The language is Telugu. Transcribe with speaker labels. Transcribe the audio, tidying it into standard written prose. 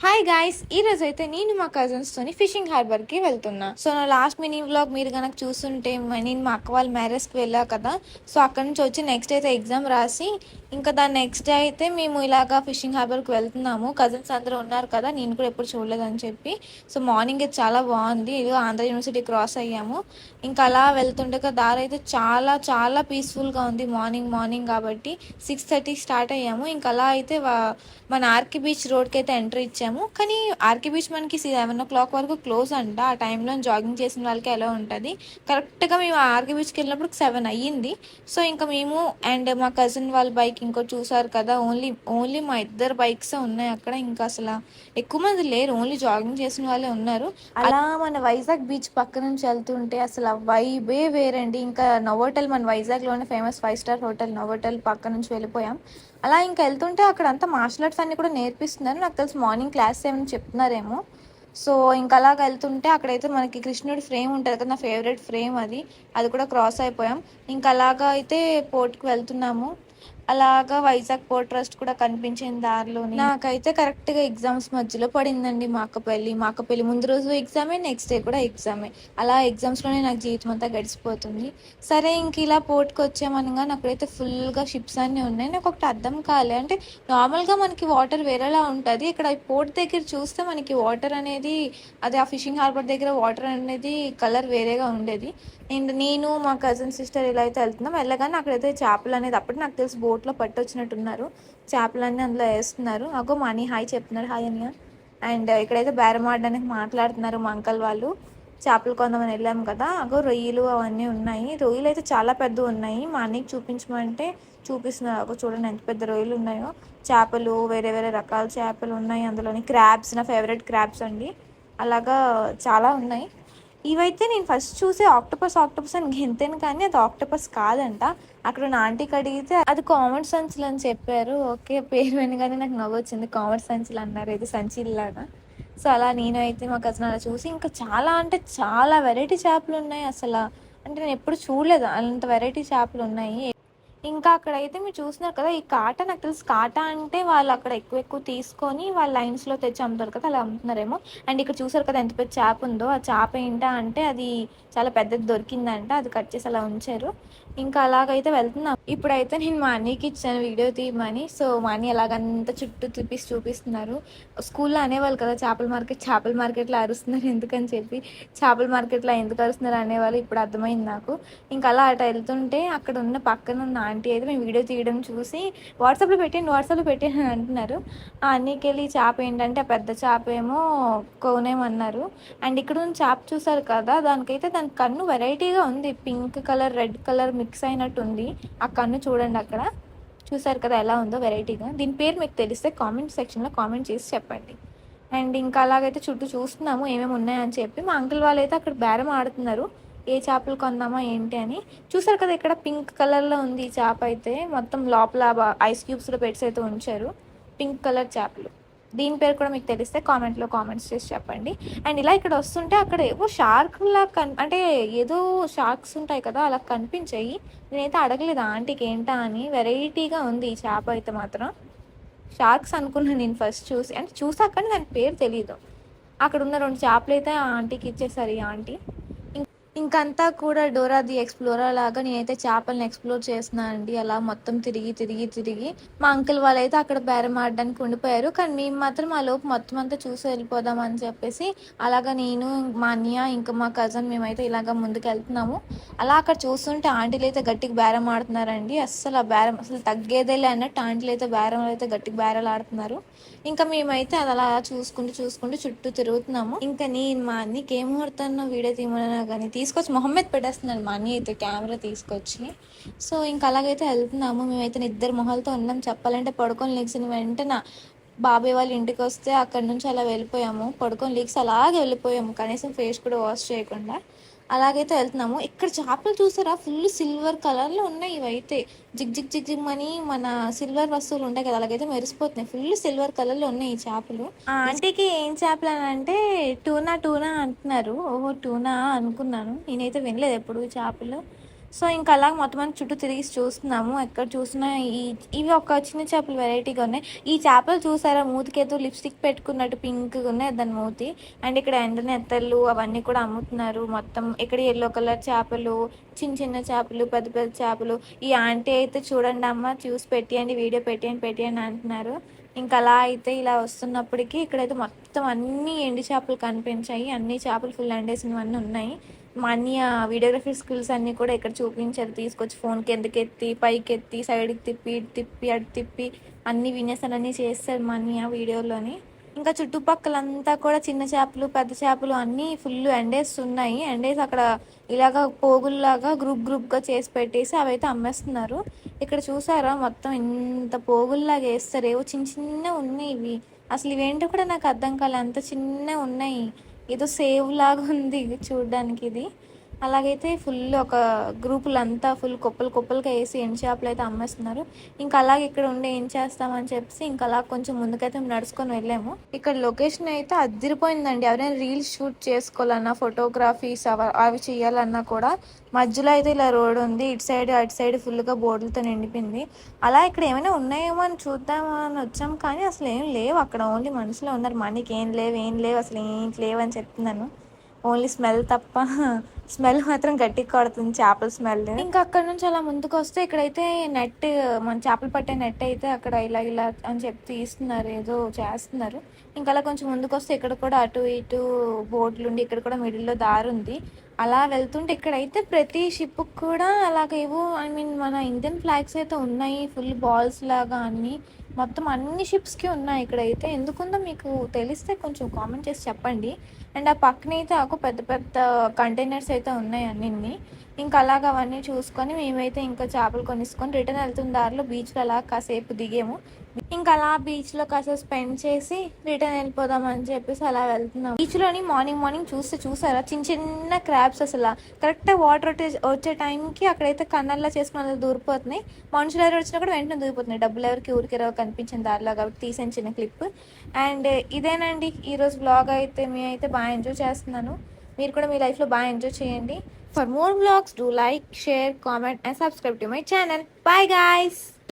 Speaker 1: హాయ్ గాయ్స్, ఈ రోజు అయితే నేను మా కజిన్స్ తోని ఫిషింగ్ హార్బర్ కి వెళ్తున్నా. సో నా లాస్ట్ మినీ వ్లాగ్ మీరు కనుక చూస్తుంటే నేను మా అక్క వాళ్ళ మ్యారేజ్ కి వెళ్ళా కదా. సో అక్కడ నుంచి వచ్చి నెక్స్ట్ అయితే ఎగ్జామ్ రాసి ఇంకా దాని నెక్స్ట్ డే అయితే మేము ఇలాగా ఫిషింగ్ హార్బర్ కి వెళ్తున్నాము. కజిన్స్ అందరూ ఉన్నారు కదా, నేను కూడా ఎప్పుడు చూడలేదని చెప్పి. సో మార్నింగ్ అయితే చాలా బాగుంది. ఇది ఆంధ్ర యూనివర్సిటీ క్రాస్ అయ్యాము. ఇంకా అలా వెళ్తుంటే దారి అయితే చాలా చాలా పీస్ఫుల్ గా ఉంది. మార్నింగ్ కాబట్టి 6:30 స్టార్ట్ అయ్యాము. ఇంకా అలా అయితే మన ఆర్కే బీచ్ రోడ్కి అయితే ఎంట్రీ ఇచ్చాము. కానీ ఆర్కే బీచ్ మనకి 7 o'clock వరకు క్లోజ్ అంట. ఆ టైంలో జాగింగ్ చేసిన వాళ్ళకి ఎలా ఉంటుంది. కరెక్ట్గా మేము ఆర్కే బీచ్కి వెళ్ళినప్పుడు 7 అయ్యింది. సో ఇంకా మేము అండ్ మా కజిన్ వాళ్ళ బైక్ ఇంకో చూసారు కదా, ఓన్లీ మా ఇద్దరు బైక్స్ ఉన్నాయి అక్కడ. ఇంకా అసలు ఎక్కువ మంది లేరు, ఓన్లీ జాగింగ్ చేసిన వాళ్ళే ఉన్నారు. అలా మన వైజాగ్ బీచ్ పక్క నుంచి వెళ్తుంటే అసలు ఆ వైబే వేరండి. ఇంకా నవోటల్, మన వైజాగ్లోనే ఫేమస్ 5 స్టార్ హోటల్ నవోటల్ పక్క నుంచి వెళ్ళిపోయాం. అలా ఇంకా వెళ్తుంటే అక్కడ అంతా మార్షల్ ఆర్ట్స్ అన్ని కూడా నేర్పిస్తున్నారు. నాకు తెలిసి మార్నింగ్ క్లాస్ ఏమైనా చెప్తున్నారేమో. సో ఇంకా అలాగ వెళ్తుంటే అక్కడైతే మనకి కృష్ణుడి ఫ్రేమ్ ఉంటుంది కదా, నా ఫేవరెట్ ఫ్రేమ్ అది కూడా క్రాస్ అయిపోయాం. ఇంకా అలాగా అయితే పోర్ట్కి వెళ్తున్నాము. అలాగా వైజాగ్ పోర్ట్ ట్రస్ట్ కూడా కనిపించింది దారిలోని. నాకైతే కరెక్ట్గా ఎగ్జామ్స్ మధ్యలో పడిందండి మా అక్క పెళ్లి ముందు రోజు ఎగ్జామే, నెక్స్ట్ డే కూడా ఎగ్జామే. అలా ఎగ్జామ్స్లోనే నాకు జీవితం అంతా గడిచిపోతుంది. సరే ఇంక ఇలా పోర్ట్కి వచ్చామనగా అక్కడైతే ఫుల్గా షిప్స్ అన్నీ ఉన్నాయి. నాకు ఒకటి అర్థం కాలే, అంటే నార్మల్గా మనకి వాటర్ వేరేలా ఉంటుంది, ఇక్కడ పోర్ట్ దగ్గర చూస్తే మనకి వాటర్ అనేది, అదే ఆ ఫిషింగ్ హార్బర్ దగ్గర వాటర్ అనేది కలర్ వేరేగా ఉండేది. అండ్ నేను మా కజిన్ సిస్టర్ ఇలా అయితే వెళ్తున్నాం. వెళ్ళగానే అక్కడైతే చేపలు అనేది, అప్పుడు నాకు తెలిసి బోట్లో పట్టొచ్చినట్టున్నారు. చేపలన్నీ అందులో వేస్తున్నారు. అగో మనీ హాయ్ చెప్తున్నారు, హాయ్ అనియా. అండ్ ఇక్కడైతే బేరం ఆడడానికి మాట్లాడుతున్నారు మా అంకల్ వాళ్ళు. చేపలు కొందామని వెళ్ళాము కదా, అగో రొయ్యలు అవన్నీ ఉన్నాయి. రొయ్యలు అయితే చాలా పెద్ద ఉన్నాయి. మా అన్నయ్యకి చూపించమంటే చూపిస్తున్నారు. అగో చూడండి ఎంత పెద్ద రొయ్యలు ఉన్నాయో. చేపలు వేరే వేరే రకాల చేపలు ఉన్నాయి. అందులోని క్రాబ్స్, నా ఫేవరెట్ క్రాబ్స్ అండి. అలాగా చాలా ఉన్నాయి. ఇవైతే నేను ఫస్ట్ చూసే ఆక్టోపస్ అని గెంతాను, కానీ అది ఆక్టోపస్ కాదంట. అక్కడ నా ఆంటీకి అడిగితే అది కామెడీ సంచులు అని చెప్పారు. ఓకే, పేరు వినగానే నాకు నవ్వు వచ్చింది. కామెడీ సంచులు అన్నారు, ఇది సంచిలాగా. సో అలా నేను అయితే మా కజిన్ అలా చూసి ఇంకా చాలా అంటే చాలా వెరైటీ చేపలు ఉన్నాయి అసలు. అంటే నేను ఎప్పుడు చూడలేదు అంత వెరైటీ చేపలు ఉన్నాయి. ఇంకా అక్కడైతే మీరు చూస్తున్నారు కదా, ఈ కాటా, నాకు తెలిసి కాటా అంటే వాళ్ళు అక్కడ ఎక్కువ ఎక్కువ తీసుకొని వాళ్ళ లైన్స్లో తెచ్చి అమ్ముతారు కదా, అలా అమ్ముతున్నారేమో. అండ్ ఇక్కడ చూసారు కదా ఎంత పెద్ద చేప ఉందో. ఆ చేప ఏంటా అంటే అది చాలా పెద్దది దొరికిందంట, అది కట్ చేసి అలా ఉంచారు. ఇంకా అలాగైతే వెళ్తున్నాం. ఇప్పుడైతే నేను మా అన్నయ్యకి ఇచ్చాను వీడియో తీయమని. సో మా అన్నయ్య అలాగంతా చుట్టూ చూపిస్తున్నారు. స్కూల్లో అనేవాళ్ళు కదా, చేపల మార్కెట్లో అరుస్తున్నారు ఎందుకని చెప్పి. చేపల మార్కెట్లో ఎందుకు అరుస్తున్నారు అనేవాళ్ళు, ఇప్పుడు అర్థమైంది నాకు. ఇంకా అలా అటు వెళ్తుంటే అక్కడ ఉన్న పక్కన ఉన్న ఆంటీ అయితే మేము వీడియో తీయడం చూసి వాట్సాప్లో పెట్టండి అని అంటున్నారు. ఆ అన్నీకి వెళ్ళి చేప ఏంటంటే ఆ పెద్ద చేప ఏమో కొనేమన్నారు. అండ్ ఇక్కడ ఉన్న చేప చూసారు కదా, దాని కన్ను వెరైటీగా ఉంది. Pink colour red colour mix అయినట్టు ఉంది ఆ కన్ను. చూడండి అక్కడ చూసారు కదా ఎలా ఉందో వెరైటీగా. దీని పేరు మీకు తెలిస్తే కామెంట్ సెక్షన్లో కామెంట్ చేసి చెప్పండి. అండ్ ఇంకా అలాగైతే చుట్టూ చూస్తున్నాము ఏమేమి ఉన్నాయని చెప్పి. మా అంకుల్ వాళ్ళు అయితే అక్కడ బేరం ఆడుతున్నారు, ఏ చేపలు కొందామా ఏంటి అని. చూసారు కదా ఇక్కడ పింక్ కలర్లో ఉంది ఈ చేప అయితే. మొత్తం లోపల ఐస్ క్యూబ్స్లో పెట్స్ అయితే ఉంచారు, పింక్ కలర్ చేపలు. దీని పేరు కూడా మీకు తెలిస్తే కామెంట్లో కామెంట్స్ చేసి చెప్పండి. అండ్ ఇలా ఇక్కడ వస్తుంటే అక్కడ ఏవో షార్క్లా అంటే ఏదో షార్క్స్ ఉంటాయి కదా అలా కనిపించాయి. నేనైతే అడగలేదు ఆంటీకి ఏంటా అని. వెరైటీగా ఉంది ఈ చేప అయితే మాత్రం. షార్క్స్ అనుకున్నాను నేను ఫస్ట్ చూసి, అంటే చూసాక దాని పేరు తెలీదు. అక్కడ ఉన్న 2 చేపలు అయితే ఆ ఆంటీకి ఇచ్చేసారు ఈ ఆంటీ. ఇంకంతా కూడా డోరా ది ఎక్స్ప్లోరర్ లాగా నేనైతే చేపలను ఎక్స్ప్లోర్ చేస్తున్నాను అండి. అలా మొత్తం తిరిగి మా అంకుల్ వాళ్ళైతే అక్కడ బేరం ఆడడానికి ఉండిపోయారు. కానీ మేము మాత్రం ఆ లోపు మొత్తం అంతా చూసి వెళ్ళిపోదాం అని చెప్పేసి అలాగా నేను, మా అన్నయ్య, ఇంకా మా కజిన్ మేమైతే ఇలాగ ముందుకు వెళ్తున్నాము. అలా అక్కడ చూస్తుంటే ఆంటీలు అయితే గట్టిగా బేరం ఆడుతున్నారండి. అస్సలు ఆ బేరం అసలు తగ్గేదేలే అన్నట్టు ఆంటీలు అయితే బేరం అయితే గట్టిగా బేరాలు ఆడుతున్నారు. ఇంకా మేమైతే అది అలా చూసుకుంటూ చుట్టూ తిరుగుతున్నాము. ఇంకా నేను మా అన్నయ్యకి ఏం ముహూర్తాన్నో వీడియో తీయమన్నా కానీ తీసుకొచ్చి మొహమ్మద్ పెట్టేస్తున్నాను మా అన్నయ్య అయితే కెమెరా తీసుకొచ్చి. సో ఇంకా అలాగైతే వెళ్తున్నాము. మేమైతే ఇద్దరు మొహాలతో ఉన్నాం చెప్పాలంటే. పడుకొని లెగ్సిన వెంటనే బాబాయ్ వాళ్ళ ఇంటికి వస్తే అక్కడి నుంచి అలా వెళ్ళిపోయాము. పడుకొని లెగ్స్ అలాగే వెళ్ళిపోయాము, కనీసం ఫేస్ కూడా వాష్ చేయకుండా. అలాగైతే వెళ్తున్నాము. ఇక్కడ చేపలు చూసారా, ఫుల్ సిల్వర్ కలర్లో ఉన్నాయి. ఇవైతే జిగ్ అని మన సిల్వర్ వస్తువులు ఉంటాయి కదా, అలాగైతే మెరిసిపోతున్నాయి. ఫుల్ సిల్వర్ కలర్లో ఉన్నాయి ఈ చేపలు. ఆంటీకి ఏం చేపలు అని అంటే టూనా అంటున్నారు. ఓహో టూనా అనుకున్నాను, నేనైతే వినలేదు ఎప్పుడు చేపలు. సో ఇంకా అలా మొత్తం అంతా చుట్టూ తిరిగి చూస్తున్నాము. ఎక్కడ చూసినా ఇవి ఒక చిన్న చేపలు వెరైటీగా ఉన్నాయి. ఈ చేపలు చూసారా, మూతికేదో లిప్స్టిక్ పెట్టుకున్నట్టు పింక్ ఉన్నాయి దాని మూతి. అండ్ ఇక్కడ ఎండ నెత్తళ్ళు అవన్నీ కూడా అమ్ముతున్నారు. మొత్తం ఇక్కడ ఎల్లో కలర్ చేపలు, చిన్న చిన్న చేపలు, పెద్ద పెద్ద చేపలు. ఈ ఆంటీ అయితే చూడండి అమ్మ, చూసి పెట్టియండి, వీడియో పెట్టియండి అంటున్నారు. ఇంకా అలా అయితే ఇలా వస్తున్నప్పటికీ ఇక్కడైతే మొత్తం అన్ని ఎండి చేపలు కనిపించాయి. అన్ని చేపలు ఫుల్ ఎండేసినవన్నీ ఉన్నాయి. మా అన్నయ్య వీడియోగ్రఫీ స్కిల్స్ అన్నీ కూడా ఇక్కడ చూపించారు. తీసుకొచ్చి ఫోన్ కిందకి ఎత్తి, పైకి ఎత్తి, సైడ్కి తిప్పి, ఇటు తిప్పి, అటు తిప్పి అన్ని విన్యాసాలన్నీ చేస్తారు మా అన్నయ్య వీడియోలోని. ఇంకా చుట్టుపక్కలంతా కూడా చిన్న చేపలు, పెద్ద చేపలు అన్నీ ఫుల్ ఎండేస్తున్నాయి. ఎండేసి అక్కడ ఇలాగ పోగుల్లాగా గ్రూప్గా చేసి పెట్టేసి అవైతే అమ్మేస్తున్నారు. ఇక్కడ చూసారా మొత్తం ఇంత పోగుల్లాగా వేస్తారు. ఏవో చిన్న చిన్న ఉన్నాయి ఇవి. అసలు ఇవేంటో కూడా నాకు అర్థం కాలే, అంత చిన్న ఉన్నాయి. ఏదో సేవ్ లాగా ఉంది చూడడానికి ఇది. అలాగైతే ఫుల్ ఒక గ్రూపులంతా ఫుల్ కుప్పలుగా వేసి ఎండు చేపలు అయితే అమ్మేస్తున్నారు. ఇంకా అలాగే ఇక్కడ ఉండి ఏం చేస్తామని చెప్పి ఇంకా అలా కొంచెం ముందుకైతే నడుచుకొని వెళ్ళాము. ఇక్కడ లొకేషన్ అయితే అదిరిపోయిందండి. ఎవరైనా రీల్స్ షూట్ చేసుకోవాలన్నా, ఫోటోగ్రఫీస్ అవి చేయాలన్నా కూడా మధ్యలో అయితే ఇలా రోడ్ ఉంది. ఇటు సైడ్ అటు సైడ్ ఫుల్గా బోర్డులతో నిండిపోయింది. అలా ఇక్కడ ఏమైనా ఉన్నాయేమో అని చూద్దామో అని వచ్చాం, కానీ అసలు ఏం లేవు అక్కడ. ఓన్లీ మనుషులు ఉన్నారు. మనకి ఏం లేవు అసలు ఏం లేవు అని చెప్తున్నాను. ఓన్లీ స్మెల్ తప్ప. స్మెల్ మాత్రం గట్టిగా కొడుతుంది, చేపల స్మెల్. ఇంకా అక్కడ నుంచి అలా ముందుకు వస్తే ఇక్కడైతే నెట్, మన చేపలు పట్టే నెట్ అయితే అక్కడ ఇలా అని చెప్పి తీస్తున్నారు, ఏదో చేస్తున్నారు. ఇంకా అలా కొంచెం ముందుకు వస్తే ఇక్కడ కూడా అటు ఇటు బోట్లు ఉండి, ఇక్కడ కూడా మిడిల్లో దారి ఉంది. అలా వెళ్తుంటే ఇక్కడైతే ప్రతి షిప్ కూడా అలాగేవో మన ఇండియన్ ఫ్లాగ్స్ అయితే ఉన్నాయి. ఫుల్ బాల్స్ లాగా అన్ని మొత్తం అన్ని షిప్స్కి ఉన్నాయి ఇక్కడైతే. ఎందుకుందో మీకు తెలిస్తే కొంచెం కామెంట్ చేసి చెప్పండి. అండ్ ఆ పక్కన అయితే పెద్ద పెద్ద కంటైనర్స్ అయితే ఉన్నాయి అన్నిన్ని. ఇంకా అలాగ అవన్నీ చూసుకొని మేమైతే ఇంకా చేపలు కొనుక్కొని రిటర్న్ వెళ్తున్న దారిలో బీచ్లో అలా కాసేపు దిగాము. ఇంకా అలా బీచ్లో కాసేపు స్పెండ్ చేసి రిటర్న్ వెళ్ళిపోదాం అని చెప్పేసి అలా వెళ్తున్నాం. బీచ్లోని మార్నింగ్ చూసారా చిన్న చిన్న క్రాబ్స్ అసలు కరెక్ట్గా వాటర్ వచ్చే టైంకి అక్కడైతే కన్నర్లా చేసుకుని దూరిపోతున్నాయి. మనుషులు ఎవరు వచ్చినా కూడా వెంటనే దూరిపోతున్నాయి. డబ్బులు ఎవరికి ఊరికెరవ కనిపించిన దారిలో కాబట్టి తీసిన చిన్న క్లిప్. అండ్ ఇదేనండి ఈరోజు బ్లాగ్ అయితే. మేమైతే బాగా ఎంజాయ్ చేస్తున్నాను. మీరు కూడా మీ లైఫ్లో బాగా ఎంజాయ్ చేయండి. For more vlogs, do like, share, comment and subscribe to my channel. Bye guys!